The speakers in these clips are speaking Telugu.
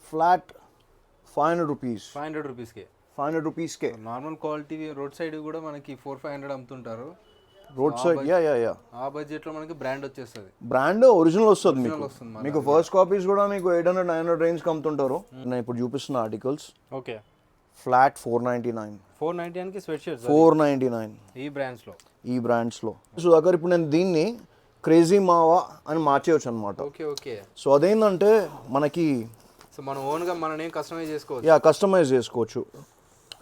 Flat 500 rupees. 500 రూపీస్కే. 500 రూపీస్కే నార్మల్ క్వాలిటీ రోడ్ సైడ్ కూడా మనకి 400-500 అమ్ముతుంటారు. Road side. యా ఆ బడ్జెట్లో మనకి బ్రాండ్ వచ్చేస్తుంది. బ్రాండ్ ఒరిజినల్ వస్తుంది మీకు ఫస్ట్ కాపీస్ కూడా మీకు 800-900 రేంజ్ కమ్ముతుంటారు. నేను ఇప్పుడు చూపిస్తున్న ఆర్టికల్స్. ఓకే. ఫ్లాట్ 499. 499కి స్వెట్ షర్ట్స్ 499 ఈ బ్రాండ్స్లో. సో దగ్గర ఇప్పుడు నేను దీన్ని క్రేజీ మావా అని మార్చేయచ్చు అనమాట. ఓకే. సో అదేంటంటే మనకి సో మనం ఓన్గా మన నేమ్ కస్టమైజ్ చేసుకోవచ్చు. యా కస్టమైజ్ చేసుకోవచ్చు.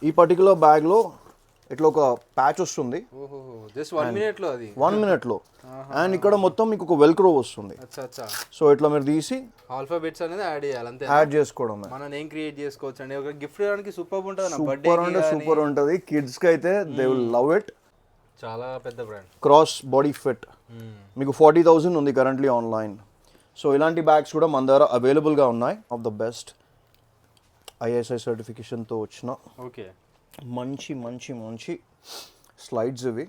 ఈ పర్టికులర్ బ్యాగ్లో ఇట్లా ఒక ప్యాచ్ వస్తుంది. జస్ట్ 1 మినిట్లో అది 1 మినిట్లో. అండ్ ఇక్కడ మొత్తం మీకు ఒక వెల్క్రో వస్తుంది. సో ఇట్లా మీరు తీసి ఆల్ఫాబెట్స్ అనేది యాడ్ చేయాలి అంతే. యాడ్ చేసుకోవడం మన నేమ్ క్రియేట్ చేసుకోవచ్చు అండి. ఒక గిఫ్ట్ ఇవ్వడానికి సూపర్ ఉంటుంది. సూపర్ ఉంటుంది. కిడ్స్ కి అయితే దే విల్ లవ్ ఇట్. చాలా పెద్ద బ్రాండ్. క్రాస్ బాడీ ఫిట్ మీకు 40,000 ఉంది కరెంట్లీ ఆన్లైన్. సో ఇలాంటి బ్యాగ్స్ కూడా మన దగ్గర అవైలబుల్గా ఉన్నాయి. ఆఫ్ ద బెస్ట్ ISI సర్టిఫికేషన్తో వచ్చిన ఓకే మంచి స్లైడ్స్ ఇవి.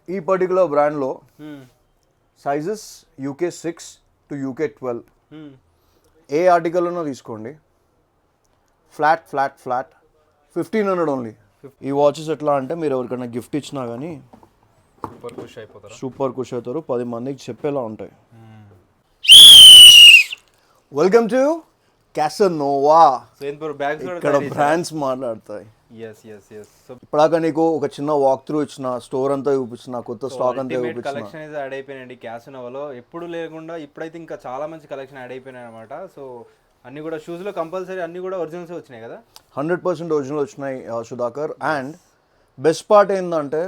ఈ పర్టికులర్ బ్రాండ్లో sizes UK 6 to UK 12. A article ఉన్నా తీసుకోండి. Flat 1500 only. ఈ వాచెస్ ఎట్లా అంటే మీరు ఎవరికైనా గిఫ్ట్ ఇచ్చినా కానీ సూపర్ ఖుష్ అవుతారు. 10 మందికి చెప్పేలా ఉంటాయి. Welcome to Casanova. ఇక్కడ బ్రాండ్స్ మాట్లాడతాయి. ఇప్పటిదాకా నీకు ఒక చిన్న వాక్ త్రూ ఇచ్చిన, స్టోర్ అంతా చూపించిన, కొత్త స్టాక్ అంతా చూపించిన. కలెక్షన్ అయితే యాడ్ అయిపోయినాయండి క్యాసనోవాలో. ఎప్పుడు లేకుండా ఇప్పుడైతే ఇంకా చాలా మంచి కలెక్షన్ యాడ్ అయిపోయినాయి అనమాట. సో అన్ని కూడా షూస్లో కంపల్సరీ అన్ని కూడా ఒరిజినల్స్ వచ్చినాయి కదా. 100% ఒరిజినల్ వచ్చినాయి సుధాకర్. అండ్ బెస్ట్ పార్ట్ ఏంటంటే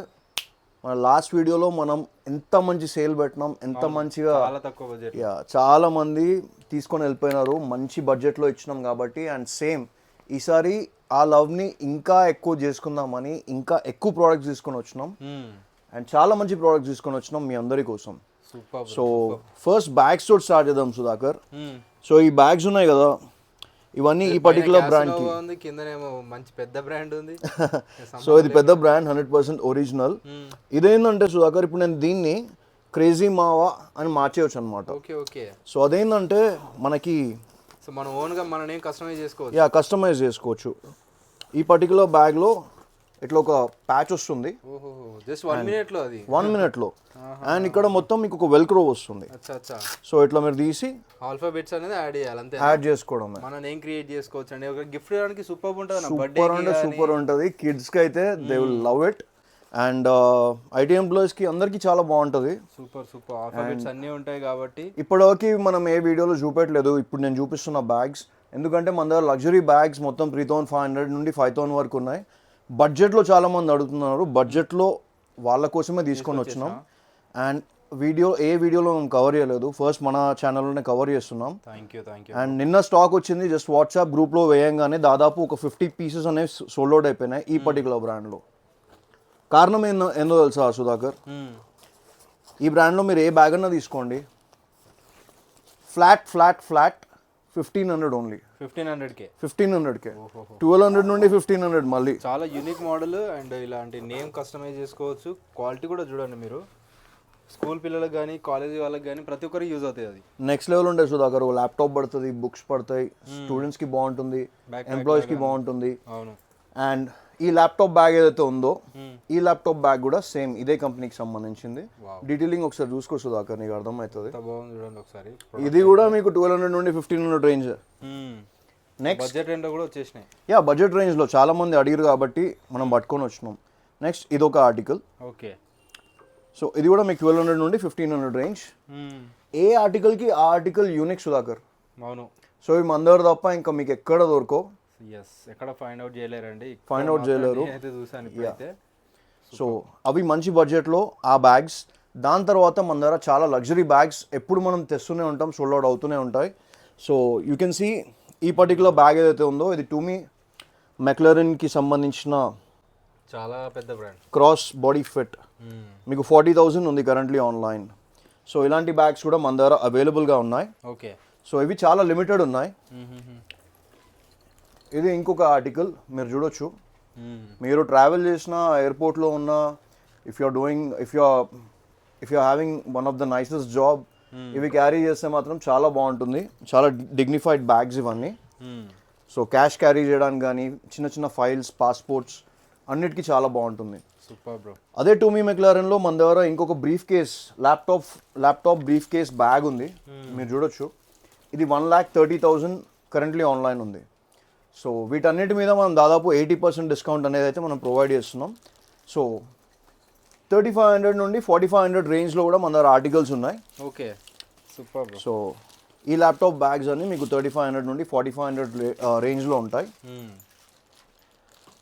మన లాస్ట్ వీడియోలో మనం ఎంత మంచి సేల్ పెట్టినాం, ఎంత మంచిగా చాలా తక్కువ బడ్జెట్. చాలా మంది తీసుకొని వెళ్ళిపోయినారు. మంచి బడ్జెట్లో ఇచ్చినాం కాబట్టి. అండ్ సేమ్ ఈసారి ఆ లవ్ని ఇంకా ఎక్కువ చేసుకుందామని ఇంకా ఎక్కువ ప్రోడక్ట్స్ తీసుకొని వచ్చినాం. అండ్ చాలా మంచి ప్రోడక్ట్స్ తీసుకొని వచ్చినాం మీ అందరి కోసం. సో ఫస్ట్ బ్యాగ్స్ తోటి స్టార్ట్ చేద్దాం సుధాకర్. సో ఈ బ్యాగ్స్ ఉన్నాయి కదా, ఇవన్నీ ఈ పర్టికులర్ బ్రాండ్ కి. కిందనేమో మంచి పెద్ద బ్రాండ్ ఉంది. సో ఇది పెద్ద బ్రాండ్, 100% ఒరిజినల్. ఇదేంటంటే సుధాకర్ ఇప్పుడు నేను దీన్ని క్రేజీ మావా అని మార్చేయచ్చు అనమాట. ఓకే. సో అదేంటంటే మనకి సో మనం ఓన్గా మన నేమ్ కస్టమైజ్ చేసుకోవచ్చు. యా కస్టమైజ్ చేసుకోవచ్చు. ఈ పర్టికులర్ బ్యాగ్లో ఇట్లా ఒక ప్యాచ్ వస్తుంది. జస్ట్ 1 మినిట్లో అది 1 మినిట్లో. అండ్ ఇక్కడ మొత్తం మీకు ఒక వెల్క్రో వస్తుంది. సో ఇట్లా మీరు తీసి ఆల్ఫాబెట్స్ అనేది యాడ్ చేయాలి అంతే. యాడ్ చేసుకోవడం. మన నేమ్ క్రియేట్ చేసుకోవచ్చు అండి. ఒక గిఫ్ట్ ఇవ్వడానికి సూపర్ ఉంటుంది. సూపర్ ఉంటుంది. కిడ్స్ కి అయితే they will love it. And IT employees కి అందరికి చాలా బాగుంటుంది. సూపర్ ఆల్ఫాబెట్స్ అన్నీ ఉంటాయి కాబట్టి. ఇప్పటివరకు మనం ఏ వీడియోలో చూపెట్టలేదు. ఇప్పుడు నేను చూపిస్తున్న బ్యాగ్స్ ఎందుకంటే మన దగ్గర లగ్జరీ బ్యాగ్స్ మొత్తం 3,500 నుండి 5,000 వరకు ఉన్నాయి. బడ్జెట్లో చాలా మంది అడుగుతున్నారు. బడ్జెట్లో వాళ్ళ కోసమే తీసుకొని వచ్చినాం. అండ్ ఏ వీడియోలో మేము కవర్ చేయలేదు. ఫస్ట్ మన ఛానల్లోనే కవర్ చేస్తున్నాం. Thank you. అండ్ నిన్న స్టాక్ వచ్చింది. జస్ట్ వాట్సాప్ గ్రూప్లో వేయంగానే దాదాపు ఒక 50 పీసెస్ అనేవి సోల్డ్ అవుట్ అయిపోయినాయి ఈ పర్టికులర్ బ్రాండ్లో. కారణం ఏందో తెలుసా సుధాకర్, ఈ బ్రాండ్లో మీరు ఏ బ్యాగ్ అన్నా తీసుకోండి, ఫ్లాట్ 1500 ఓన్లీ. 1500కే 1200 నుండి 1500 మళ్ళీ. చాలా యూనిక్ మోడల్. అండ్ ఇలాంటి నేమ్ కస్టమైజ్ చేసుకోవచ్చు. క్వాలిటీ కూడా చూడండి మీరు. స్కూల్ పిల్లలకు కానీ కాలేజీ వాళ్ళకి కానీ ప్రతి ఒక్కరికి యూజ్ అవుతుంది. అది నెక్స్ట్ లెవెల్ ఉంటుంది సుధాకర్. ల్యాప్టాప్ పడుతుంది, బుక్స్ పడతాయి, స్టూడెంట్స్కి బాగుంటుంది, ఎంప్లాయీస్కి బాగుంటుంది. అవును. అండ్ ఈ ల్యాప్టాప్ బ్యాగ్ ఏదైతే ఉందో ఈ ల్యాప్టాప్ బ్యాగ్ కూడా సేమ్ ఇదే కంపెనీకి సంబంధించింది. డీటెయిలింగ్ ఒకసారి చూసుకో సుధాకర్, నీకు అర్థమవుతుంది. ఇది కూడా మీకు 1200 నుండి 1500 రేంజ్. నెక్స్ట్ బడ్జెట్ రేంజ్ లో కూడా వచ్చేసినాయి. యా బడ్జెట్ రేంజ్లో చాలా మంది అడిగారు కాబట్టి మనం పట్టుకొని వచ్చినాం. నెక్స్ట్ ఇది ఒక ఆర్టికల్. ఓకే. సో ఇది కూడా మీకు 1200 నుండి 1500 రేంజ్. ఏ ఆర్టికల్కి ఆ ఆర్టికల్ యూనిక్ సుధాకర్. అవును. సో ఇవి మన దగ్గర తప్ప ఇంకా మీకు ఎక్కడ దొరకో. ఎక్కడ ఫైండ్ అవుట్ చేయలేరు. చూసాను. సో అవి మంచి బడ్జెట్లో ఆ బ్యాగ్స్. దాని తర్వాత మన దగ్గర చాలా లగ్జరీ బ్యాగ్స్ ఎప్పుడు మనం తెస్తూనే ఉంటాం, సోల్డ్ అవుట్ అవుతూనే ఉంటాయి. సో యూ కెన్ సీ ఈ పర్టికులర్ బ్యాగ్ ఏదైతే ఉందో ఇది టూమీ మెక్లరెన్కి సంబంధించిన చాలా పెద్ద బ్రాండ్. క్రాస్ బాడీ ఫిట్ మీకు 40,000 ఉంది కరెంట్లీ ఆన్లైన్. సో ఇలాంటి బ్యాగ్స్ కూడా మన దగ్గర అవైలబుల్గా ఉన్నాయి. ఓకే. సో ఇవి చాలా లిమిటెడ్ ఉన్నాయి. ఇది ఇంకొక ఆర్టికల్ మీరు చూడొచ్చు. మీరు ట్రావెల్ చేసిన ఎయిర్పోర్ట్లో ఉన్న if you having one of the nicest job, ఇవి క్యారీ చేస్తే మాత్రం చాలా బాగుంటుంది. చాలా డిగ్నిఫైడ్ బ్యాగ్స్ ఇవన్నీ. సో క్యాష్ క్యారీ చేయడానికి కానీ చిన్న చిన్న ఫైల్స్ పాస్పోర్ట్స్ అన్నిటికీ చాలా బాగుంటుంది. Super bro. అదే టూమీ మెక్లారెన్లో మన దగ్గర ఇంకొక brief case laptop brief case bag ఉంది, మీరు చూడొచ్చు. ఇది 1,30,000 కరెంట్లీ ఆన్లైన్ ఉంది. సో వీటన్నిటి మీద మనం దాదాపు 80% డిస్కౌంట్ అనేది అయితే మనం ప్రొవైడ్ చేస్తున్నాం. సో 3,500 నుండి 4,500 రేంజ్లో కూడా మన దగ్గర ఆర్టికల్స్ ఉన్నాయి. Okay super bro. సో ఈ ల్యాప్టాప్ బ్యాగ్స్ అన్ని మీకు 3,500 నుండి 4,500 రేంజ్లో ఉంటాయి.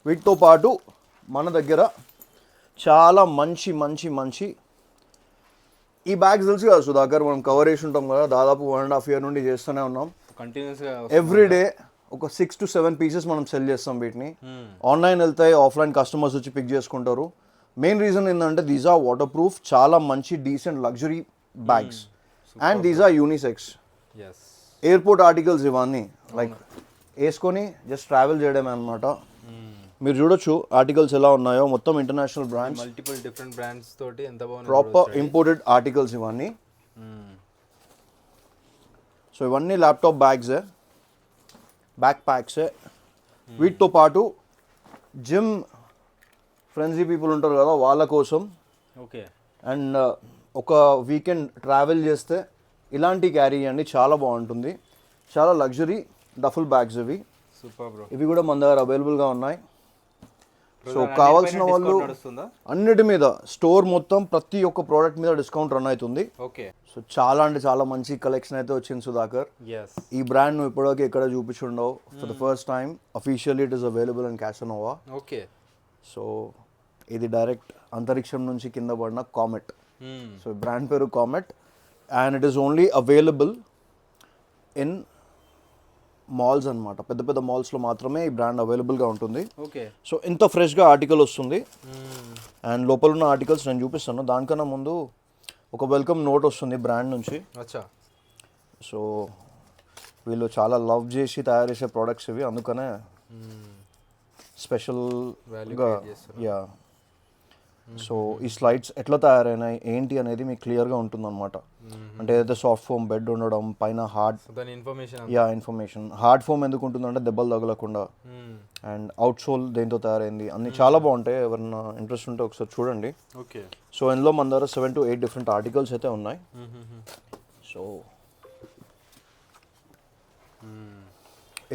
వీటితో పాటు మన దగ్గర చాలా మంచి ఈ బ్యాగ్స్ తెలుసు కదా సుధాకర్, మనం కవర్ చేసి ఉంటాం కదా, దాదాపు 1.5 year నుండి చేస్తూనే ఉన్నాం. కంటిన్యూస్గా ఎవ్రీ డే ఒక 6 to 7 పీసెస్ మనం సెల్ చేస్తాం. వీటిని ఆన్లైన్ వెళ్తాయి, ఆఫ్లైన్ కస్టమర్స్ వచ్చి పిక్ చేసుకుంటారు. మెయిన్ రీజన్ ఏంటంటే దీస్ ఆర్ వాటర్ ప్రూఫ్, చాలా మంచి decent luxury bags and these are unisex. Airport articles ఇవన్నీ లైక్ వేసుకొని జస్ట్ ట్రావెల్ చేయడమే అనమాట. మీరు చూడొచ్చు ఆర్టికల్స్ ఎలా ఉన్నాయో, మొత్తం international brands, multiple different brands తోటి ఎంత బాగుంది, ప్రాపర్ ఇంపోర్టెడ్ ఆర్టికల్స్ ఇవన్నీ. సో ఇవన్నీ ల్యాప్టాప్ బ్యాగ్సే, బ్యాక్ ప్యాక్సే. వీటితో పాటు జిమ్ ఫ్రెండ్లీ పీపుల్ ఉంటారు కదా వాళ్ళ కోసం. ఓకే. అండ్ ఒక వీకెండ్ ట్రావెల్ చేస్తే ఇలాంటి క్యారీ చేయండి, చాలా బాగుంటుంది. చాలా లగ్జరీ డఫుల్ బ్యాగ్స్ ఇవి. Super bro. ఇవి కూడా మన దగ్గర అవైలబుల్గా ఉన్నాయి. సో కావాల్సిన వాళ్ళు అన్నిటి మీద స్టోర్ మొత్తం ప్రతి ఒక్క ప్రోడక్ట్ మీద డిస్కౌంట్ రన్ అవుతుంది. ఓకే. సో చాలా అంటే చాలా మంచి కలెక్షన్ అయితే వచ్చింది సుధాకర్. ఈ బ్రాండ్ నువ్వు ఇప్పటివరకు ఎక్కడ చూపించుండవు. For the first time officially it is available in Casanova. Okay. So ఇది డైరెక్ట్ అంతరిక్షం నుంచి కింద పడిన కామెట్. సో బ్రాండ్ పేరు comet and it is only available in malls అనమాట. పెద్ద పెద్ద మాల్స్లో మాత్రమే ఈ బ్రాండ్ అవైలబుల్గా ఉంటుంది. ఓకే. సో ఇంత ఫ్రెష్గా ఆర్టికల్ వస్తుంది అండ్ లోపల ఉన్న ఆర్టికల్స్ నేను చూపిస్తాను. దానికన్నా ముందు ఒక వెల్కమ్ నోట్ వస్తుంది బ్రాండ్ నుంచి. సో వీళ్ళు చాలా లవ్ చేసి తయారు చేసే ప్రోడక్ట్స్ ఇవి, అందుకనే స్పెషల్గా. యా. సో ఈ స్లైడ్స్ ఎట్లా తయారైనాయి ఏంటి అనేది మీకు క్లియర్గా ఉంటుంది అనమాట. అంటే ఏదైతే సాఫ్ట్ ఫోమ్ బెడ్ ఉండడం, పైన హార్డ్ ఇన్ఫర్మేషన్. హార్డ్ ఫోమ్ ఎందుకు ఉంటుందంటే దెబ్బలు తగలకుండా, అండ్ అవుట్ సోల్ దేంతో తయారైంది అన్ని చాలా బాగుంటాయి. ఎవరైనా ఇంట్రెస్ట్ ఉంటే ఒకసారి చూడండి. ఓకే. సో ఇందులో మన దగ్గర 7 to 8 డిఫరెంట్ ఆర్టికల్స్ అయితే ఉన్నాయి. సో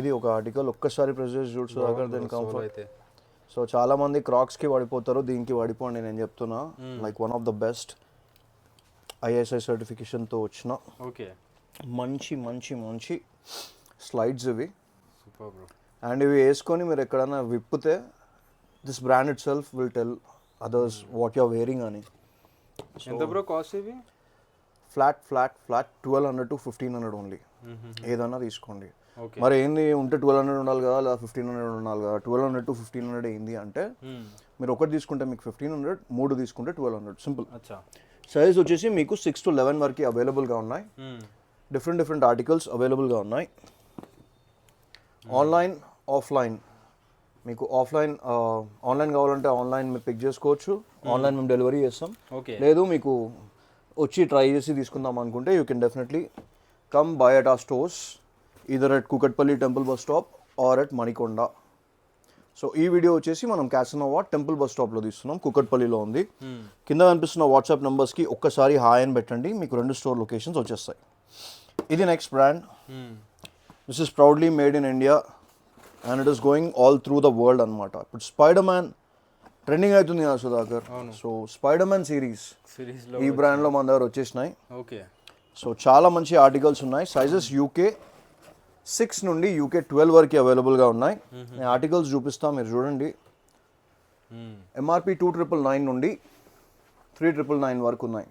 ఇది ఒక ఆర్టికల్, ఒక్కసారి ప్రెస్ చేసి చూడు దీని కంఫర్ట్. సో చాలా మంది క్రాక్స్కి పడిపోతారు, దీనికి పడిపోండి నేను చెప్తున్నా. Like one of the best ISI సర్టిఫికేషన్తో వచ్చిన మంచి స్లైడ్స్ ఇవి. అండ్ ఇవి వేసుకొని మీరు ఎక్కడైనా విప్పితే this brand itself will tell others what you are wearing అని. ఎంత బ్రో కాస్ట్ ఇవి? Flat 1,200 to 1,500 only. ఏదన్నా తీసుకోండి. మరి ఏంది ఉంటే 1,200 ఉండాలి కదా, లేదా 1,500 ఉండాలి కదా. 1,200 to 1,500 ఏంది అంటే మీరు ఒకటి తీసుకుంటే మీకు 1,500, 3 తీసుకుంటే 1,200, సింపుల్. సైజ్ వచ్చేసి మీకు 6 to 11 వరకు అవైలబుల్గా ఉన్నాయి. డిఫరెంట్ ఆర్టికల్స్ అవైలబుల్గా ఉన్నాయి. ఆన్లైన్ ఆఫ్లైన్, మీకు ఆన్లైన్ కావాలంటే ఆన్లైన్ మీరు పిక్ చేసుకోవచ్చు. ఆన్లైన్ మేము డెలివరీ చేస్తాం. లేదు మీకు వచ్చి ట్రై చేసి తీసుకుందాం అనుకుంటే you can definitely come by at our stores either at Kukatpally temple bus stop or at Manikonda. So ఈ వీడియో వచ్చేసి మనం క్యాసనోవా టెంపుల్ బస్ స్టాప్లో తీస్తున్నాం, కూకట్పల్లిలో ఉంది. కింద కనిపిస్తున్న వాట్సాప్ నెంబర్స్కి ఒక్కసారి హాయ్ అని పెట్టండి, మీకు 2 స్టోర్ లొకేషన్స్ వచ్చేస్తాయి. ఇది next brand. This is proudly made in India and it is going all through the world అనమాట. ఇప్పుడు స్పైడర్ మ్యాన్ ట్రెండింగ్ అవుతుంది కదా Sudhakar. So spider man series ఈ బ్రాండ్లో మన దగ్గర వచ్చేసినాయి. సో చాలా మంచి ఆర్టికల్స్ ఉన్నాయి. సైజెస్ UK 6 నుండి UK 12 వరకు అవైలబుల్గా ఉన్నాయి. నేను ఆర్టికల్స్ చూపిస్తాను, మీరు చూడండి. MRP 2,999 నుండి 3,999 వరకు ఉన్నాయి.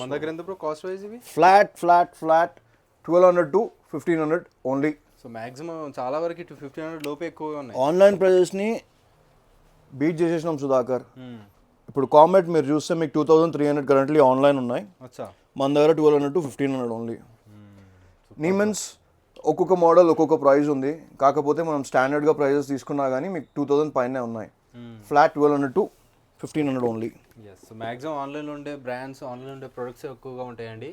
మన దగ్గర ఎంత బ్రో కాస్ట్ వైజ్ ఇవి? Flat 1,200 to 1,500 only. So maximum చాలా వరకు 1,500 లోపే ఎక్కువగా ఉన్నాయి. ఆన్లైన్ ప్రైజెస్ని బీట్ చేసేసినాం సుధాకర్. ఇప్పుడు కామెట్ మీరు చూస్తే మీకు 2,300 కరెంట్లీ ఆన్లైన్ ఉన్నాయి. మన దగ్గర 1,200 to 1,500 ఓన్లీ. నీమెన్స్ ఒక్కొక్క మోడల్ ఒక్కొక్క ప్రైస్ ఉంది, కాకపోతే మనం స్టాండర్డ్గా ప్రైజెస్ తీసుకున్నా కానీ మీకు 2,000 పైనే ఉన్నాయి. Flat 1,200 to 1,500 only. Yes maximum ఆన్లైన్లో ఉండే బ్రాండ్స్ ఆన్లైన్ ఉండే ప్రొడక్ట్స్ ఎక్కువగా ఉంటాయండి.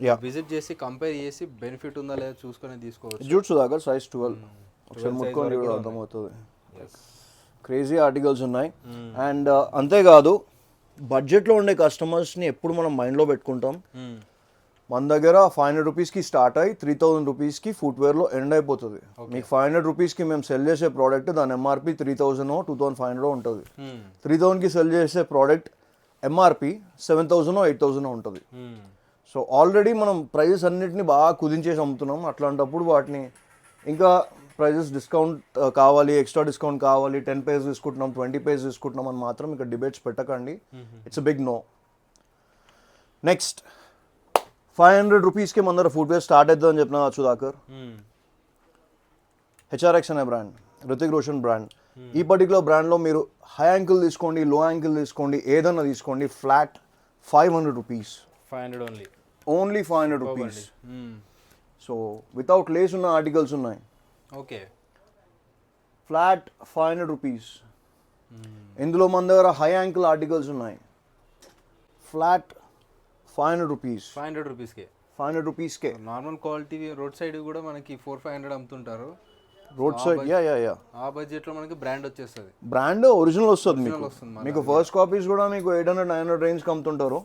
యా విజిట్ చేసి కంపేర్ చేసి బెనిఫిట్ ఉందా లేదా చూసుకొని తీసుకోవచ్చు. జూట్ సుధాకర్ సైజ్ 12 ఒకసారి ముట్టుకొని చూడు అర్థమవుతుంది. క్రేజీ ఆర్టికల్స్ ఉన్నాయి. అండ్ అంతేకాదు బడ్జెట్లో ఉండే కస్టమర్స్ని ఎప్పుడు మనం మైండ్లో పెట్టుకుంటాం. మన దగ్గర 500 రూపీస్కి స్టార్ట్ అయ్యి 3000 రూపీస్కి ఫుట్వేర్లో ఎండ్ అయిపోతుంది. మీకు 500 రూపీస్కి మేము సెల్ చేసే ప్రోడక్ట్ దాని ఎంఆర్పి 3000 2500 ఉంటుంది. 3000కి సెల్ చేసే ప్రోడక్ట్ ఎంఆర్పి 7000 8000 ఉంటుంది. సో ఆల్రెడీ మనం ప్రైజెస్ అన్నిటిని బాగా కుదించేసి అమ్ముతున్నాం. అట్లాంటప్పుడు వాటిని ఇంకా ప్రైజెస్ డిస్కౌంట్ కావాలి, ఎక్స్ట్రా డిస్కౌంట్ కావాలి, 10 పైస్ తీసుకుంటున్నాం, 20 పైస్ తీసుకుంటున్నాం అని మాత్రం ఇక్కడ డిబేట్స్ పెట్టకండి. It's a big no. Next 500 రూపీస్కి మన దగ్గర ఫుట్వేర్ స్టార్ట్ అవుతుందని చెప్పిన సుధాకర్. హెచ్ఆర్ఎక్స్ అనే బ్రాండ్, రితిక్ రోషన్ బ్రాండ్. ఈ పర్టికులర్ బ్రాండ్లో మీరు హై యాంకిల్ తీసుకోండి, లో యాంకిల్ తీసుకోండి, ఏదన్నా తీసుకోండి, flat 500 rupees. 500 only 500 rupees. So without lace ఉన్న ఆర్టికల్స్ ఉన్నాయి. Okay flat 500 rupees. ఇందులో మన దగ్గర హై యాంకిల్ ఆర్టికల్స్ ఉన్నాయి. Flat 500 rupees. 500 రూపీస్కే 500 రూపీస్కే. నార్మల్ క్వాలిటీ రోడ్ సైడ్ కూడా మనకి 400-500 అమ్ముతుంటారు. రోడ్ సైడ్ యా ఆ బడ్జెట్లో మనకి బ్రాండ్ వచ్చేస్తుంది. బ్రాండ్ ఒరిజినల్ వస్తుంది మీకు ఫస్ట్ కాపీస్ కూడా మీకు 800-900 రేంజ్కి అమ్ముతుంటారు.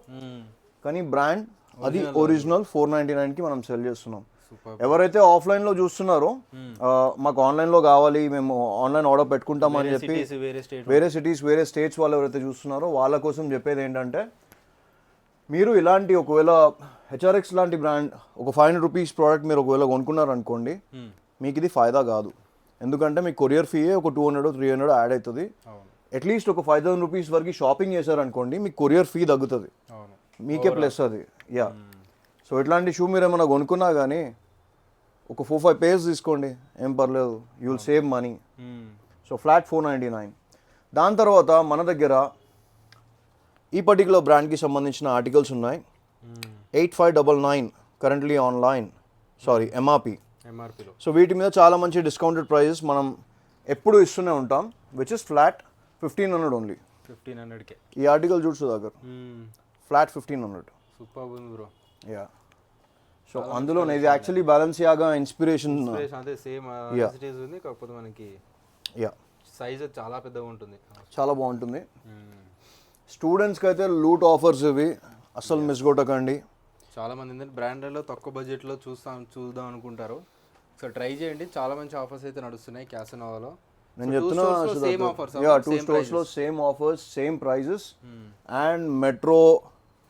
కానీ బ్రాండ్ అది ఒరిజినల్ 499కి మనం సెల్ చేస్తున్నాం. ఎవరైతే ఆఫ్లైన్లో చూస్తున్నారో మాకు ఆన్లైన్లో కావాలి, మేము ఆన్లైన్ ఆర్డర్ పెట్టుకుంటామని చెప్పి వేరే సిటీస్ వేరే స్టేట్స్ వాళ్ళు ఎవరైతే చూస్తున్నారో వాళ్ళ కోసం చెప్పేది ఏంటంటే, మీరు ఇలాంటి ఒకవేళ హెచ్ఆర్ఎక్స్ లాంటి బ్రాండ్ ఒక 500 రూపీస్ ప్రోడక్ట్ మీరు ఒకవేళ కొనుక్కున్నారనుకోండి, మీకు ఇది ఫాయిదా కాదు. ఎందుకంటే మీకు కొరియర్ ఫీ ఒక 200-300 యాడ్ అవుతుంది. అట్లీస్ట్ ఒక 5000 రూపీస్ వరకు షాపింగ్ చేశారనుకోండి, మీకు కొరియర్ ఫీ తగ్గుతుంది, మీకే ప్లస్ అది. యా సో ఇట్లాంటి షూ మీరు ఏమైనా కొనుక్కున్నా కానీ ఒక 4-5 పేర్స్ తీసుకోండి, ఏం పర్లేదు, you will save money. So flat 499. దాని తర్వాత మన దగ్గర ఈ పర్టికులర్ బ్రాండ్కి సంబంధించిన ఆర్టికల్స్ ఉన్నాయి. 8599 కరెంట్లీ ఆన్లైన్, సారీ ఎంఆర్పిలో. సో వీటి మీద చాలా మంచి డిస్కౌంటెడ్ ప్రైజెస్ మనం ఎప్పుడు ఇస్తూనే ఉంటాం, విచ్ ఇస్ ఫ్లాట్ 1500 ఓన్లీ. 1500కే ఈ ఆర్టికల్ చూడచ్చు దగ్గర ఫ్లాట్ 1500. సూపర్ ఉంది బ్రో. యా సో అందులో ఇది యాక్చువల్లీ బ్యాలెన్సియాగా ఇన్స్పిరేషన్ అదే సేమ్ యాసిటీస్ ఉంది, కాకపోతే మనకి యా సైజ్ చాలా పెద్దగా ఉంటుంది, చాలా బాగుంటుంది. స్టూడెంట్స్కి అయితే లూట్ ఆఫర్స్ ఇవి అస్సలు మిస్ కొట్టకండి. చాలా మంది ఏంటంటే బ్రాండ్లలో తక్కువ బడ్జెట్లో చూద్దాం అనుకుంటారు. సో ట్రై చేయండి, చాలా మంచి ఆఫర్స్ అయితే నడుస్తున్నాయి క్యాసినోవాలో. నేను చెప్తున్నా 2 స్టోర్స్లో same offers, same prices. And metro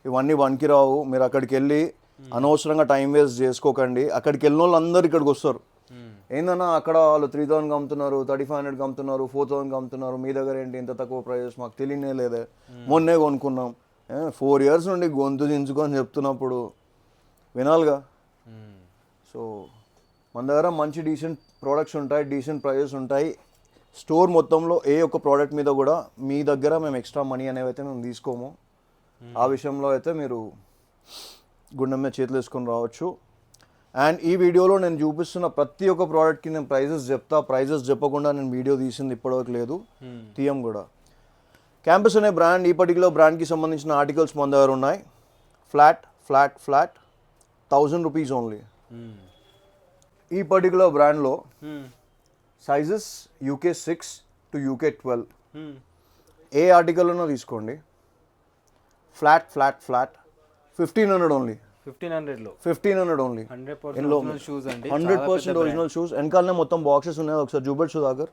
ఇవన్నీ వన్కి రావు. మీరు అక్కడికి వెళ్ళి అనవసరంగా టైం వేస్ట్ చేసుకోకండి. అక్కడికి వెళ్ళిన వాళ్ళు అందరు ఇక్కడికి వస్తారు. ఏందన్నా అక్కడ వాళ్ళు 3000కి అమ్ముతున్నారు, 3500కి అమ్ముతున్నారు, 4000కి అమ్ముతున్నారు, మీ దగ్గర ఏంటి ఇంత తక్కువ ప్రైజెస్, మాకు తెలియనే లేదే, మొన్నే కొనుక్కున్నాం. 4 years నుండి గొంతు దించుకొని చెప్తున్నప్పుడు వినాలిగా. సో మన దగ్గర మంచి డీసెంట్ ప్రోడక్ట్స్ ఉంటాయి, డీసెంట్ ప్రైజెస్ ఉంటాయి. స్టోర్ మొత్తంలో ఏ ఒక్క ప్రోడక్ట్ మీద కూడా మీ దగ్గర మేము ఎక్స్ట్రా మనీ అనేవి అయితే మేము తీసుకోము. ఆ విషయంలో అయితే మీరు గుండె మీద చేతులు వేసుకొని రావచ్చు. అండ్ ఈ వీడియోలో నేను చూపిస్తున్న ప్రతి ఒక్క ప్రోడక్ట్కి నేను ప్రైజెస్ చెప్తా. ప్రైజెస్ చెప్పకుండా నేను వీడియో తీసింది ఇప్పటివరకు లేదు, తీయం కూడా. క్యాంపస్ అనే బ్రాండ్, ఈ పర్టికులర్ బ్రాండ్కి సంబంధించిన ఆర్టికల్స్ మన దగ్గర ఉన్నాయి. Flat 1000 rupees only. ఈ పర్టికులర్ బ్రాండ్లో సైజెస్ UK 6 to UK 12. ఏ ఆర్టికల్లోనో తీసుకోండి. Flat 1500 only. 1500 only. 100% original shoes. వెనకాలనే మొత్తం బాక్సెస్ ఉన్నాయి, ఒకసారి చూపెట్టు Sudhakar.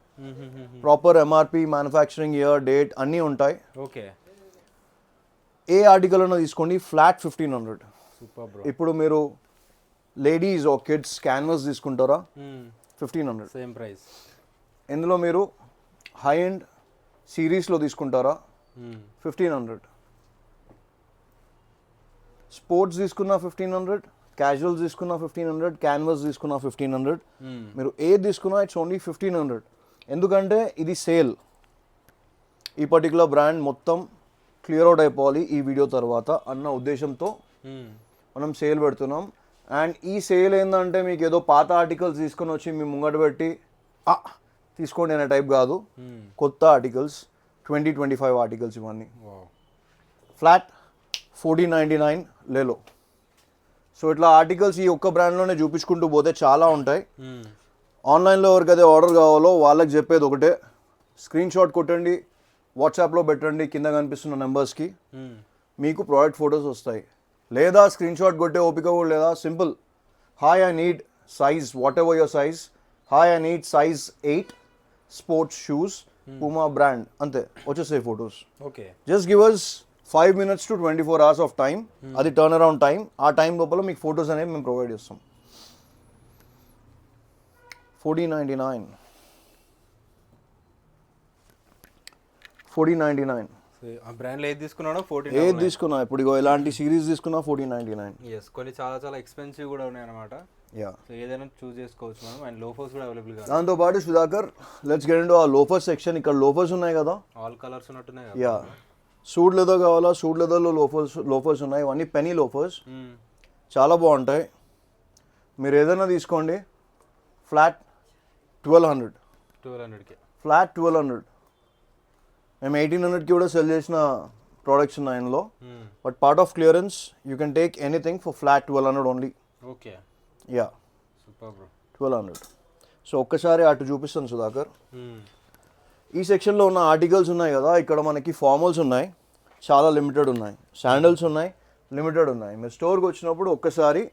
Proper MRP, manufacturing year, date అన్నీ ఉంటాయి. ఓకే ఏ ఆర్టికల్లోనో తీసుకోండి, ఫ్లాట్ 1500. ఇప్పుడు మీరు లేడీస్ ఓ కిడ్స్ క్యాన్వాస్ తీసుకుంటారా, 1500 సేమ్ ప్రైస్. ఇందులో మీరు హై ఎండ్ సిరీస్లో తీసుకుంటారా, 1500. స్పోర్ట్స్ తీసుకున్న 1500, క్యాజువల్స్ తీసుకున్న 1500, క్యాన్వాస్ తీసుకున్న 1500. మీరు ఏది తీసుకున్నా ఇట్స్ ఓన్లీ 1500. ఎందుకంటే ఇది సేల్. ఈ పర్టికులర్ బ్రాండ్ మొత్తం క్లియర్ అవుట్ అయిపోవాలి ఈ వీడియో తర్వాత అన్న ఉద్దేశంతో మనం సేల్ పెడుతున్నాం. అండ్ ఈ సేల్ ఏంటంటే మీకు ఏదో పాత ఆర్టికల్స్ తీసుకొని వచ్చి మీ ముంగట పెట్టి తీసుకోండి అనే టైప్ కాదు. కొత్త ఆర్టికల్స్ 20-25 ఆర్టికల్స్ ఇవన్నీ. ఫ్లాట్ 1499 లేలో. సో ఇట్లా ఆర్టికల్స్ ఈ ఒక్క బ్రాండ్లోనే చూపించుకుంటూ పోతే చాలా ఉంటాయి. ఆన్లైన్లో ఎవరికైతే ఆర్డర్ కావాలో వాళ్ళకి చెప్పేది ఒకటే, స్క్రీన్ షాట్ కొట్టండి, వాట్సాప్లో పెట్టండి కింద కనిపిస్తున్న నెంబర్స్కి, మీకు ప్రోడక్ట్ ఫొటోస్ వస్తాయి. లేదా స్క్రీన్ షాట్ కొట్టే ఓపిక కూడా లేదా, simple, hi I need size whatever your size, hi I need size 8 sports shoes Puma brand, అంతే వచ్చేసాయి photos. Okay, just give us 5 minutes to 24 hours of time, అది టర్న్ అరౌండ్ టైం. ఆ టైం లోపల మీకు ఫొటోస్ అనేవి మేము ప్రొవైడ్ చేస్తాం. 1499 ఆ బ్రాండ్లో ఏది తీసుకున్నాడో 14. ఏది తీసుకున్నా ఇప్పుడు ఇగో ఇలాంటి సిరీస్ తీసుకున్నా 1499. ఎస్, కొన్ని చాలా చాలా ఎక్స్పెన్సివ్ కూడా ఉన్నాయి అనమాట. యా, సో ఏదైనా చూస్ చేసుకోవచ్చు మనం. అండ్ లోఫర్స్ కూడా అవైలబుల్ గా. దాంతో పాటు సుధాకర్, లెట్స్ గెట్ ఇంటు ఆ లోఫర్స్ సెక్షన్. ఇక్కడ లోఫర్స్ ఉన్నాయి కదా, ఆల్ కలర్స్ ఉన్నట్టున్నాయి కదా. యా, సూట్ లెదర్ కావాలా, సూట్ లెదర్లో లోఫర్స్ ఉన్నాయి. ఇవన్నీ పెనీ లోఫర్స్, చాలా బాగుంటాయి. మీరు ఏదైనా తీసుకోండి. ఫ్లాట్ 1200కి ఫ్లాట్ 1200. మేము 1800కి కూడా సెల్ చేసిన ప్రోడక్ట్స్ ఉన్నాయి ఇందులో. But part of clearance you can take anything for flat 1200 only. Okay, yeah, super bro, 1200. So ఒక్కసారి అటు చూపిస్తాను సుధాకర్. ఈ సెక్షన్లో ఉన్న ఆర్టికల్స్ ఉన్నాయి కదా, ఇక్కడ మనకి ఫార్మల్స్ ఉన్నాయి, చాలా లిమిటెడ్ ఉన్నాయి. శాండల్స్ ఉన్నాయి, లిమిటెడ్ ఉన్నాయి. మీరు స్టోర్కి వచ్చినప్పుడు ఒక్కసారి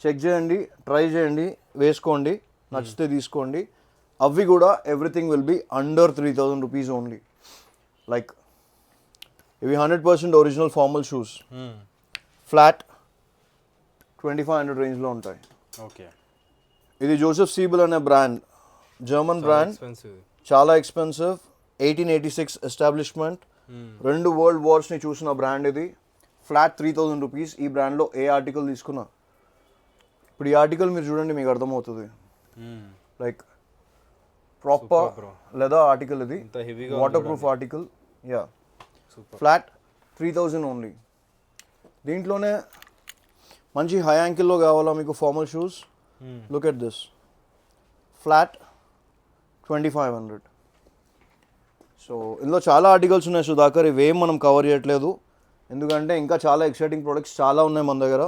చెక్ చేయండి, ట్రై చేయండి, వేసుకోండి, నచ్చితే తీసుకోండి. అవి కూడా everything will be under 3000 rupees only. Like ఇవి 100% ఒరిజినల్ ఫార్మల్ షూస్, ఫ్లాట్ 2500 రేంజ్లో ఉంటాయి. ఓకే, ఇది జోసెఫ్ సీబుల్ అనే బ్రాండ్, జర్మన్ బ్రాండ్, చాలా ఎక్స్పెన్సివ్. 1886 ఎస్టాబ్లిష్మెంట్, 2 వరల్డ్ వార్స్ని చూసిన బ్రాండ్ ఇది. Flat 3000 rupees. ఈ బ్రాండ్లో ఏ ఆర్టికల్ తీసుకున్నా, ఇప్పుడు ఈ ఆర్టికల్ మీరు చూడండి మీకు అర్థమవుతుంది. లైక్ ప్రాపర్ లెదర్ ఆర్టికల్, ఇది water proof article. Yeah, flat 3000 only. దీంట్లోనే మంచి హై యాంకిల్లో కావాలా మీకు formal shoes, look at this, flat 2500. So ఇందులో చాలా ఆర్టికల్స్ ఉన్నాయి సుధాకర్, ఇవేం మనం కవర్ చేయట్లేదు ఎందుకంటే ఇంకా చాలా ఎక్సైటింగ్ ప్రొడక్ట్స్ చాలా ఉన్నాయి మన దగ్గర.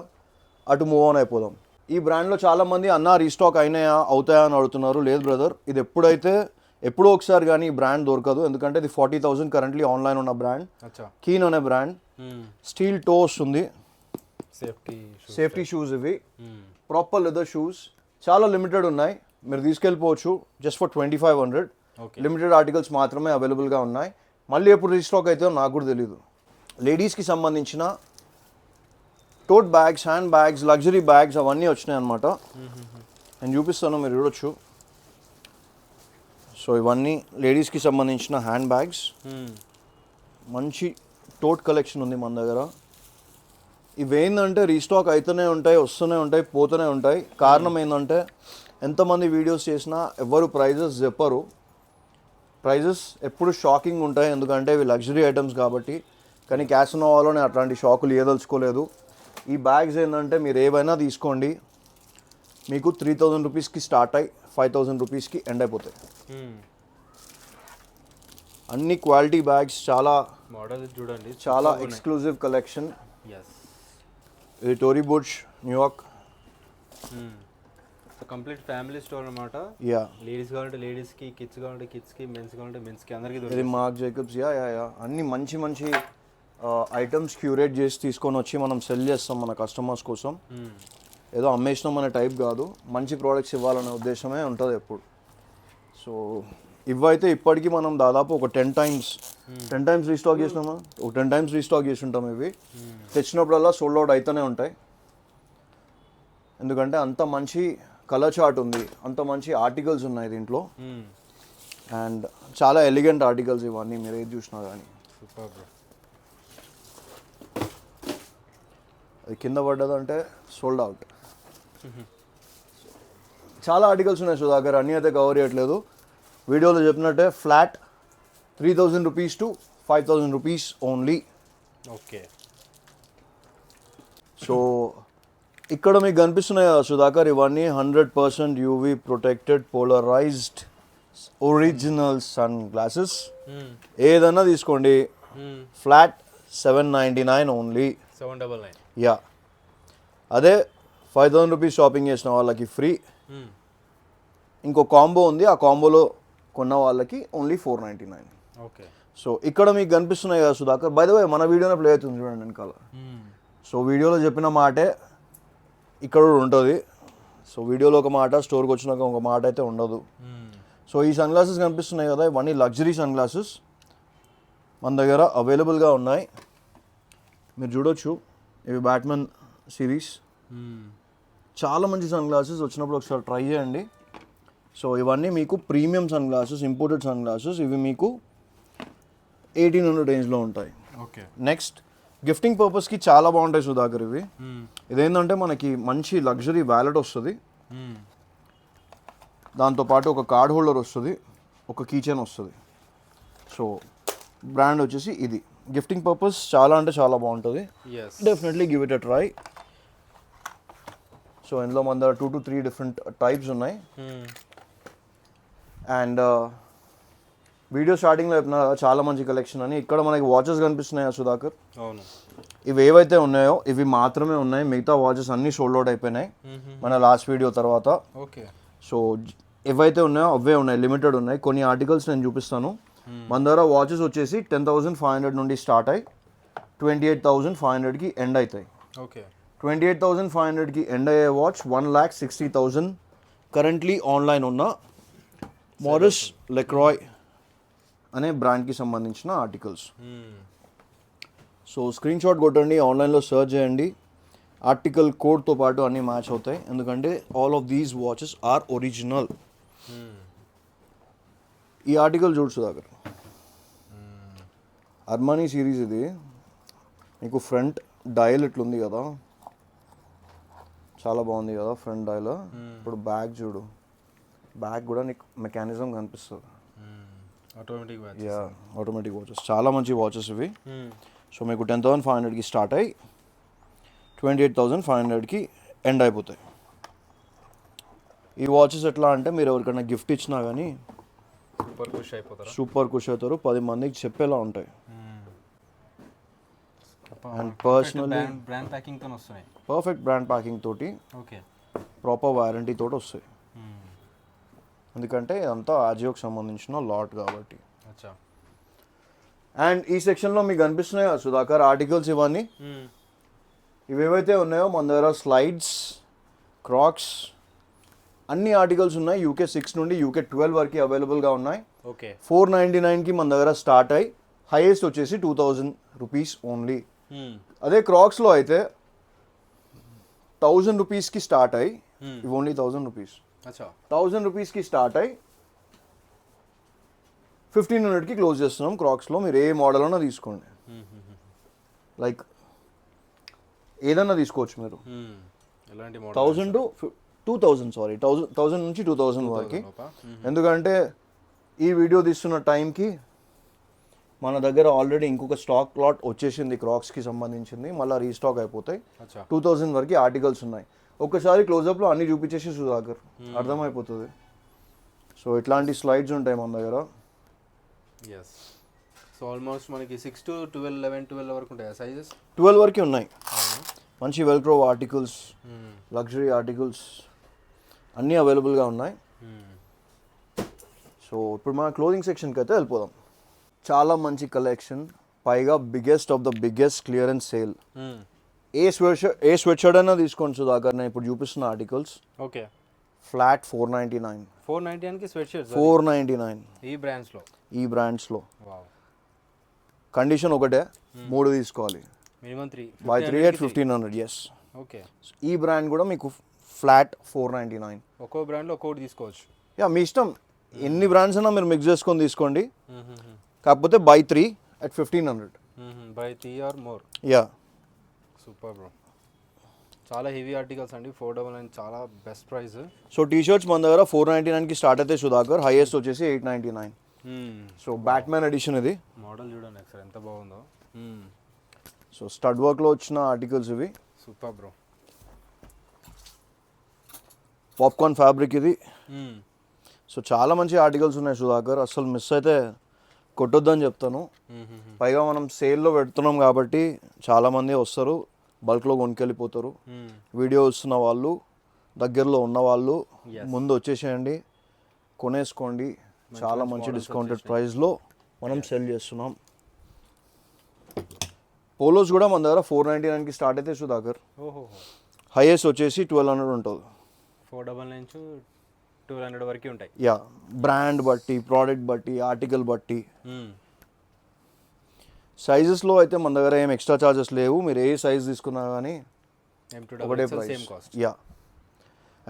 అటు మూవ్ ఆన్ అయిపోదాం. ఈ బ్రాండ్లో చాలామంది అన్న రీస్టాక్ అయినాయా అవుతాయా అని అడుగుతున్నారు. లేదు బ్రదర్, ఇది ఎప్పుడో ఒకసారి కానీ ఈ బ్రాండ్ దొరకదు. ఎందుకంటే ఇది 40,000 కరెంట్లీ ఆన్లైన్ ఉన్న బ్రాండ్, కీన్ అనే బ్రాండ్. స్టీల్ టో వస్తుంది, సేఫ్టీ షూస్ ఇవి, ప్రాపర్ లెదర్ షూస్, చాలా లిమిటెడ్ ఉన్నాయి. మీరు తీసుకెళ్ళిపోవచ్చు జస్ట్ ఫర్ 2500. లిమిటెడ్ ఆర్టికల్స్ మాత్రమే అవైలబుల్గా ఉన్నాయి. మళ్ళీ ఎప్పుడు రీస్టాక్ అవుతుందో నాకు కూడా తెలీదు. లేడీస్కి సంబంధించిన tote bags, hand bags, luxury bags అవన్నీ వచ్చినాయి అనమాట. నేను చూపిస్తాను, మీరు చూడొచ్చు. సో ఇవన్నీ లేడీస్కి సంబంధించిన హ్యాండ్ బ్యాగ్స్, మంచి టోట్ కలెక్షన్ ఉంది మన దగ్గర. ఇవేంటంటే రీస్టాక్ అవుతూనే ఉంటాయి, వస్తూనే ఉంటాయి, పోతూనే ఉంటాయి. కారణం ఏంటంటే ఎంతమంది వీడియోస్ చేసినా ఎవరు ప్రైజెస్ చెప్పరు. ప్రైజెస్ ఎప్పుడు షాకింగ్ ఉంటాయి ఎందుకంటే ఇవి లగ్జరీ ఐటమ్స్ కాబట్టి. కానీ క్యాసినోవాలోనే అట్లాంటి షాకులు ఏదలుచుకోలేదు. ఈ బ్యాగ్స్ ఏంటంటే మీరు ఏవైనా తీసుకోండి, మీకు 3000 రూపీస్కి స్టార్ట్ అయ్యి 5000 రూపీస్కి ఎండ్ అయిపోతాయి. అన్ని క్వాలిటీ బ్యాగ్స్, చాలా మోడల్ చూడండి, చాలా ఎక్స్క్లూజివ్ కలెక్షన్. ఇది Tory Burch, New York. Complete family store అనమాట. యా, లేడీస్ కావాలంటే లేడీస్కి, కిడ్స్ కావాలంటే కిడ్స్కి, మెన్స్ కావాలంటే మెన్స్కి, అందరికీ ఇది దొరుకుతుంది. Mark Jacob's. Yeah yeah yeah అన్ని మంచి మంచి ఐటమ్స్ క్యూరేట్ చేసి తీసుకొని వచ్చి మనం సెల్ చేస్తాం మన కస్టమర్స్ కోసం. ఏదో అమ్మేసినాం అనే టైప్ కాదు, మంచి ప్రోడక్ట్స్ ఇవ్వాలనే ఉద్దేశమే ఉంటుంది ఎప్పుడు. సో ఇవైతే ఇప్పటికీ మనం దాదాపు ఒక 10 times రీస్టాక్ చేసినామా, ఒక 10 times రీస్టాక్ చేసి ఉంటాం. ఇవి తెచ్చినప్పుడల్లా సోల్డ్ అవుట్ అవుతూనే ఉంటాయి. ఎందుకంటే అంత మంచి కలర్ చార్ట్ ఉంది, అంత మంచి ఆర్టికల్స్ ఉన్నాయి దీంట్లో. అండ్ చాలా ఎలిగెంట్ ఆర్టికల్స్ ఇవన్నీ, మీరు ఏది చూసినా కానీ. అది కింద పడ్డదంటే సోల్డ్ అవుట్. చాలా ఆర్టికల్స్ ఉన్నాయి సుధాకర్, అన్నీ అయితే కవర్ చేయట్లేదు. వీడియోలో చెప్పినట్టే flat 3000 rupees to 5000 rupees only. Okay, so ఇక్కడ మీకు కనిపిస్తున్నాయి కదా సుధాకర్, ఇవన్నీ 100% UV protected polarised original sunglasses. ఏదన్నా తీసుకోండి, ఫ్లాట్ 799 ఓన్లీ. 799. యా, అదే 5000 రూపీస్ షాపింగ్ చేసిన వాళ్ళకి ఫ్రీ. ఇంకో కాంబో ఉంది, ఆ కాంబోలో కొన్న వాళ్ళకి ఓన్లీ 499. ఓకే. సో ఇక్కడ మీకు కనిపిస్తున్నాయి కదా సుధాకర్, బై ద వే మన వీడియోనే ప్లే అవుతుంది చూడండి వెనకాల. సో వీడియోలో చెప్పిన మాటే ఇక్కడ కూడా ఉంటుంది. సో వీడియోలో ఒక మాట, స్టోర్కి వచ్చినాక ఒక మాట అయితే ఉండదు. సో ఈ సన్ గ్లాసెస్ కనిపిస్తున్నాయి కదా, ఇవన్నీ లగ్జరీ సన్ గ్లాసెస్ మన దగ్గర అవైలబుల్గా ఉన్నాయి. మీరు చూడొచ్చు, ఇవి బ్యాట్మెన్ సిరీస్. చాలా మంచి సన్ గ్లాసెస్, వచ్చినప్పుడు ఒకసారి ట్రై చేయండి. సో ఇవన్నీ మీకు premium sunglasses, imported sunglasses. ఇవి మీకు 1800 రేంజ్లో ఉంటాయి. ఓకే. నెక్స్ట్ గిఫ్టింగ్ పర్పస్కి చాలా బాగుంటాయి సుధాకర్ ఇవి. ఇదేంటంటే మనకి మంచి లగ్జరీ వ్యాలెట్ వస్తుంది, దాంతోపాటు ఒక కార్డ్ హోల్డర్ వస్తుంది, ఒక కీ చైన్ వస్తుంది. సో బ్రాండ్ వచ్చేసి ఇది. గిఫ్టింగ్ పర్పస్ చాలా అంటే చాలా బాగుంటుంది. Definitely give it a try. So ఇందులో మన దగ్గర 2 to 3 డిఫరెంట్ టైప్స్ ఉన్నాయి. అండ్ వీడియో స్టార్టింగ్లో చెప్పిన చాలా మంచి కలెక్షన్ అని. ఇక్కడ మనకి వాచెస్ కనిపిస్తున్నాయి సుధాకర్. అవును. ఇవి ఏవైతే ఉన్నాయో ఇవి మాత్రమే ఉన్నాయి, మిగతా వాచెస్ అన్నీ సోల్డ్ అవుట్ అయిపోయినాయి మన లాస్ట్ వీడియో తర్వాత. ఓకే. సో ఏవైతే ఉన్నాయో అవే ఉన్నాయి, లిమిటెడ్ ఉన్నాయి. కొన్ని ఆర్టికల్స్ నేను చూపిస్తాను. మన దగ్గర వాచెస్ వచ్చేసి 10,500 నుండి స్టార్ట్ అయ్యి 28,500కి ఎండ్ అవుతాయి. ఓకే. 28,500కి ఎండ్ అయ్యే వాచ్ 1,60,000 కరెంట్లీ ఆన్లైన్ ఉన్న మారిస్ లెక్రాయ్ అనే బ్రాండ్కి సంబంధించిన ఆర్టికల్స్. సో స్క్రీన్ షాట్ కొట్టండి, ఆన్లైన్లో సర్చ్ చేయండి, ఆర్టికల్ కోడ్తో పాటు అన్నీ మ్యాచ్ అవుతాయి. ఎందుకంటే all of these watches are original. ఈ ఆర్టికల్ చూడు సుధాకర్, అర్మానీ సిరీస్ ఇది. మీకు ఫ్రంట్ డయల్ ఇట్లుంది కదా, చాలా బాగుంది కదా ఫ్రంట్ డయల్. ఇప్పుడు బ్యాగ్ చూడు, బ్యాగ్ కూడా నీకు మెకానిజం కనిపిస్తుంది. ఆటోమేటిక్ వాచెస్, చాలా మంచి వాచెస్ ఇవి. సో మీకు 10,500కి స్టార్ట్ అయ్యి 28,500కి ఎండ్ అయిపోతాయి. ఈ వాచెస్ ఎట్లా అంటే మీరు ఎవరికైనా గిఫ్ట్ ఇచ్చినా కానీ సూపర్ ఖుషి అవుతారు, 10 మందికి చెప్పేలా ఉంటాయి. అండ్ పర్సనల్లీ బ్రాండ్ ప్యాకింగ్ తో వస్తాయి, పర్ఫెక్ట్ బ్రాండ్ ప్యాకింగ్ తోటి, ఓకే, ప్రాపర్ వారంటీ తోటి వస్తాయి. ఎందుకంటే ఇదంతా ఆజియోకి సంబంధించిన లాట్ కాబట్టి. అండ్ ఈ సెక్షన్లో మీకు కనిపిస్తున్నాయి సుధాకర్ ఆర్టికల్స్ ఇవన్నీ. ఇవేవైతే ఉన్నాయో మన దగ్గర స్లైడ్స్, క్రాక్స్ అన్ని ఆర్టికల్స్ ఉన్నాయి. UK 6 నుండి UK 12 వరకు అవైలబుల్గా ఉన్నాయి. ఓకే. 499కి మన దగ్గర స్టార్ట్ అయ్యి హైయెస్ట్ వచ్చేసి 2,000 రూపీస్ ఓన్లీ. అదే క్రాక్స్లో అయితే 1,000 రూపీస్కి స్టార్ట్ అయ్యి, ఇవి ఓన్లీ 1,000 రూపీస్. 1,000 రూపీస్కి స్టార్ట్ అయ్యి 1,500కి క్లోజ్ చేస్తున్నాం. క్రాక్స్లో మీరు ఏ మోడల్ అన్నా తీసుకోండి, లైక్ ఏదన్నా తీసుకోవచ్చు మీరు. 1,000 to 2,000, సారీ 1,000 నుంచి 2,000 వరకు. ఎందుకంటే ఈ వీడియో తీస్తున్న టైంకి మన దగ్గర ఆల్రెడీ ఇంకొక స్టాక్ లాట్ వచ్చేసింది క్రాక్స్కి సంబంధించింది, మళ్ళీ రీస్టాక్ అయిపోతాయి. 2,000 వరకు ఆర్టికల్స్ ఉన్నాయి. ఒక్కసారి క్లోజప్లో అన్ని చూపించేసి సుధాకర్ అర్థమైపోతుంది. సో ఇట్లాంటి స్లైడ్స్ ఉంటాయి మన దగ్గర. సో ఆల్మోస్ట్ మనకి 6 to 12, 11, 12 వరకు ఉంటాయి సైజెస్. 12 వరకు ఉన్నాయి. మంచి వెల్క్రో ఆర్టికల్స్, లగ్జరీ ఆర్టికల్స్ అన్నీ అవైలబుల్గా ఉన్నాయి. సో ఇప్పుడు మన క్లోదింగ్ సెక్షన్కి అయితే వెళ్ళిపోదాం. చాలా మంచి కలెక్షన్, పైగా biggest of the biggest clearance sale. ఏ స్వెట్ షర్ట్ అయినా తీసుకోండి సుధాకర్, నేను ఇప్పుడు చూపిస్తున్న ఆర్టికల్స్. ఓకే. ఫ్లాట్ 499. 499కి స్వెట్ షర్ట్స్ 499 ఈ బ్రాండ్స్లో. కండిషన్ ఒకటే, 3 తీసుకోవాలి. Minimum 3 buy 3 at 1,500. Yes. Okay. ఈ బ్రాండ్ కూడా మీకు ఫ్లాట్ 499. ఒక్కో బ్రాండ్లో ఒక్కోటి తీసుకోవచ్చు. యా, మీ ఇష్టం, ఎన్ని బ్రాండ్స్ అయినా మీరు మిక్స్ చేసుకొని తీసుకోండి. కాకపోతే by 3 at 1,500. By 3 or more. Yeah, super bro. చాలా హెవీ ఆర్టికల్స్ అండి. 499 చాలా best price. So T shirts మన దగ్గర 499కి స్టార్ట్ అయితే సుధాకర్, హైయెస్ట్ వచ్చేసి 899. సో బ్యాట్మ్యాన్ ఎడిషన్ ఇది. మోడల్ చూడండి ఒకసారి ఎంత బాగుందో. సో స్టడ్ వర్క్లో వచ్చిన ఆర్టికల్స్ ఇవి. Super bro. పాప్కార్న్ ఫ్యాబ్రిక్ ఇది. సో చాలా మంచి ఆర్టికల్స్ ఉన్నాయి సుధాకర్, అసలు మిస్ అయితే కొట్టొద్దని చెప్తాను. పైగా మనం సేల్లో పెడుతున్నాం కాబట్టి చాలామంది వస్తారు, బల్క్లో కొనుకెళ్ళిపోతారు. వీడియో ఇస్తున్న వాళ్ళు, దగ్గరలో ఉన్న వాళ్ళు ముందు వచ్చేసేయండి, కొనేసుకోండి. చాలా మంచి డిస్కౌంటెడ్ ప్రైస్లో మనం సెల్ చేస్తున్నాం. పోలోస్ కూడా మన దగ్గర 499కి స్టార్ట్ అయితే సుధాకర్. ఓహో, హైయెస్ట్ వచ్చేసి 1200 ఉంటుంది. 499 1200 వరకు ఉంటాయి. యా, బ్రాండ్ బట్టి, ప్రోడక్ట్ బట్టి, ఆర్టికల్ బట్టి. సైజెస్లో అయితే మన దగ్గర ఏం ఎక్స్ట్రా చార్జెస్ లేవు. మీరు ఏ సైజ్ తీసుకున్నా కానీ ఒకటే ప్రైస్. యా,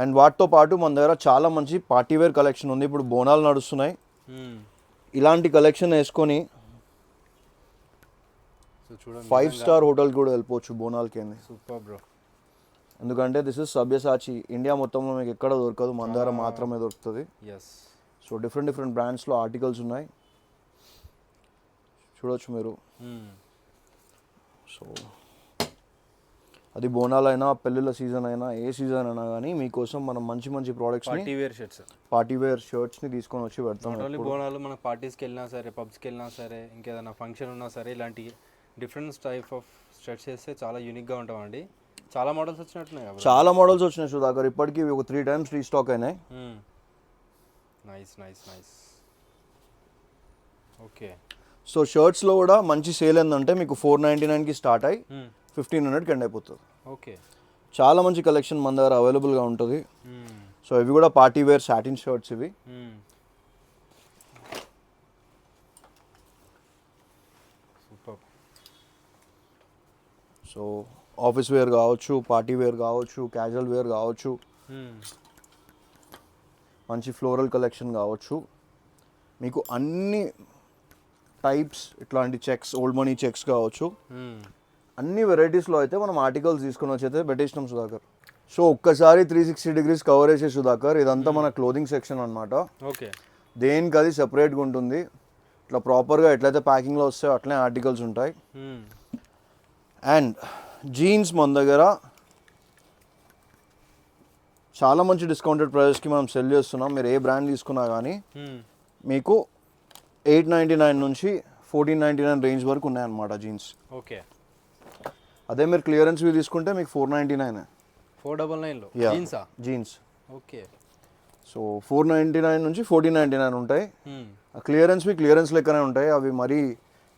అండ్ వాటితో పాటు మన దగ్గర చాలా మంచి పార్టీవేర్ కలెక్షన్ ఉంది. ఇప్పుడు బోనాలు నడుస్తున్నాయి, ఇలాంటి కలెక్షన్ వేసుకొని 5 స్టార్ హోటల్ కూడా వెళ్ళిపోవచ్చు బోనాలకి. Super bro. ఎందుకంటే దిస్ ఇస్ సబ్యసాచి. ఇండియా మొత్తంలో మీకు ఎక్కడ దొరకదు, మన దగ్గర మాత్రమే దొరుకుతుంది. సో డిఫరెంట్ బ్రాండ్స్లో ఆర్టికల్స్ ఉన్నాయి, చూడొచ్చు మీరు. సో అది బోనాలైనా, పెళ్ళిళ్ళ సీజన్ అయినా, ఏ సీజన్ అయినా కానీ మీకోసం మనం మంచి ప్రోడక్ట్స్ని, పార్టీవేర్ షర్ట్స్ని తీసుకొని వచ్చి పెడతాం. బోనాలు మన పార్టీస్కి వెళ్ళినా సరే, పబ్స్కి వెళ్ళినా సరే, ఇంకేదైనా ఫంక్షన్ ఉన్నా సరే, ఇలాంటి డిఫరెంట్ టైప్ ఆఫ్ షర్ట్స్ వేస్తే చాలా యూనిక్గా ఉంటామండి. చాలా మోడల్స్ వచ్చినట్టున్నాయి కదా? చాలా మోడల్స్ వచ్చినాయి సుధాకర్, ఇప్పటికీ ఒక 3 times రీస్టాక్ అయినాయి. నైస్. ఓకే. సో షర్ట్స్లో కూడా మంచి సేల్ ఏంటంటే మీకు 499కి స్టార్ట్ అయ్యి 1500కి ఎండ్ అయిపోతుంది. ఓకే. చాలా మంచి కలెక్షన్ మన దగ్గర అవైలబుల్గా ఉంటుంది. సో ఇవి కూడా పార్టీవేర్ సాటిన్ షర్ట్స్ ఇవి. సో ఆఫీస్ వేర్ కావచ్చు, పార్టీ వేర్ కావచ్చు, క్యాజువల్ వేర్ కావచ్చు, మంచి ఫ్లోరల్ కలెక్షన్ కావచ్చు, మీకు అన్ని టైప్స్, ఇట్లాంటి చెక్స్, ఓల్డ్ మనీ చెక్స్ కావచ్చు, అన్ని వెరైటీస్లో అయితే మనం ఆర్టికల్స్ తీసుకుని వచ్చి అయితే పెట్టేసినాం సుధాకర్. సో ఒక్కసారి 360 degrees కవర్ చేసే సుధాకర్, ఇదంతా మన క్లోదింగ్ సెక్షన్ అనమాట. ఓకే. దేనికి అది సెపరేట్గా ఉంటుంది. ఇట్లా ప్రాపర్గా ఎట్లయితే ప్యాకింగ్లో వస్తాయో అట్లనే ఆర్టికల్స్ ఉంటాయి. అండ్ జీన్స్ మన దగ్గర చాలా మంచి డిస్కౌంటెడ్ ప్రైస్కి మనం సెల్ చేస్తున్నాం. మీరు ఏ బ్రాండ్ తీసుకున్నా కానీ మీకు 899 నుంచి 1499 రేంజ్ వరకు ఉన్నాయన్నమాట జీన్స్. ఓకే. అదే మీరు క్లియరెన్స్వి తీసుకుంటే మీకు 499. 499లో జీన్స్. ఓకే. సో 499 నుంచి 1499 ఉంటాయి. క్లియరెన్స్వి క్లియరెన్స్ లెక్కనే ఉంటాయి. అవి మరీ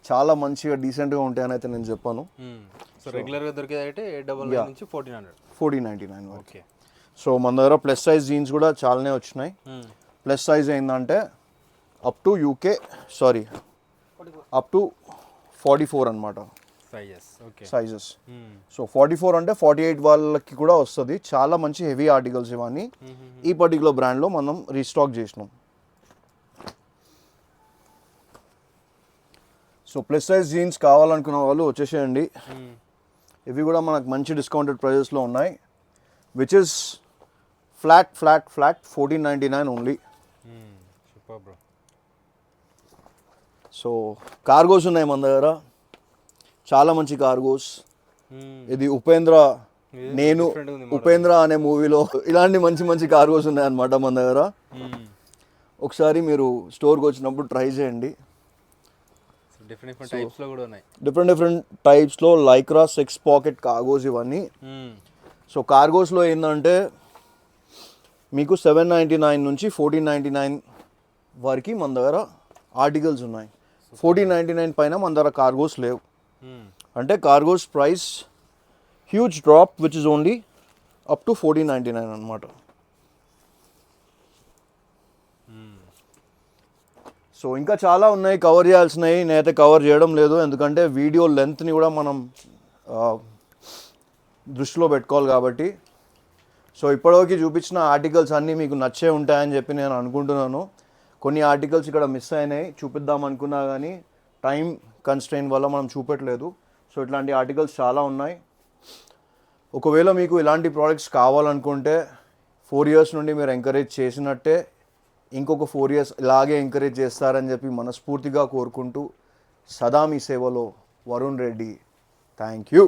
చాలా మంచిగా డీసెంట్గా ఉంటాయని అయితే నేను చెప్పాను. సో రెగ్యులర్గా దొరికేది అయితే 899 నుంచి 1499 వరకు. ఓకే. సో మన దగ్గర ప్లస్ సైజ్ జీన్స్ కూడా చాలానే వచ్చినాయి. ప్లస్ సైజ్ ఏంటంటే అప్ టు 44 అనమాట సైజెస్. సో 44 అంటే 48 వాళ్ళకి కూడా వస్తుంది. చాలా మంచి హెవీ ఆర్టికల్స్ ఇవన్నీ ఈ పర్టికులర్ బ్రాండ్లో మనం రీస్టాక్ చేసినాం. సో ప్లస్ సైజ్ జీన్స్ కావాలనుకున్న వాళ్ళు వచ్చేసేయండి. ఇవి కూడా మనకు మంచి డిస్కౌంటెడ్ ప్రైజెస్లో ఉన్నాయి, which is flat 1499 only. Super bro. So cargos ఉన్నాయి మన దగ్గర, చాలా మంచి కార్గోస్. ఇది ఉపేంద్ర అనే మూవీలో ఇలాంటి మంచి కార్గోస్ ఉన్నాయన్నమాట మన దగ్గర. ఒకసారి మీరు స్టోర్కి వచ్చినప్పుడు ట్రై చేయండి. డిఫరెంట్ టైప్స్లో లైక్రా 6 pocket కార్గోస్ ఇవన్నీ. సో కార్గోస్లో ఏంటంటే మీకు 799 నుంచి 1499 వరకు మన దగ్గర ఆర్టికల్స్ ఉన్నాయి. 1499 పైన మన దగ్గర కార్గోస్ లేవు. అంటే cargos price huge drop, which is only up to 1499 అనమాట. సో ఇంకా చాలా ఉన్నాయి కవర్ చేయాల్సినవి, నేనైతే కవర్ చేయడం లేదు. ఎందుకంటే వీడియో లెంత్ని కూడా మనం దృష్టిలో పెట్టుకోవాలి కాబట్టి. సో ఇప్పటివరకు చూపించిన ఆర్టికల్స్ అన్నీ మీకు నచ్చే ఉంటాయని చెప్పి నేను అనుకుంటున్నాను. కొన్ని ఆర్టికల్స్ ఇక్కడ మిస్ అయినాయి, చూపిద్దాం అనుకున్నా కానీ టైం కన్స్ట్రెయిన్ వల్ల మనం చూపెట్టలేదు. సో ఇట్లాంటి ఆర్టికల్స్ చాలా ఉన్నాయి. ఒకవేళ మీకు ఇలాంటి ప్రోడక్ట్స్ కావాలనుకుంటే 4 years నుండి మీరు ఎంకరేజ్ చేసినట్టే ఇంకొక 4 years ఇలాగే ఎంకరేజ్ చేస్తారని చెప్పి మనస్ఫూర్తిగా కోరుకుంటూ సదా మీ సేవలో వరుణ్ రెడ్డి. Thank you.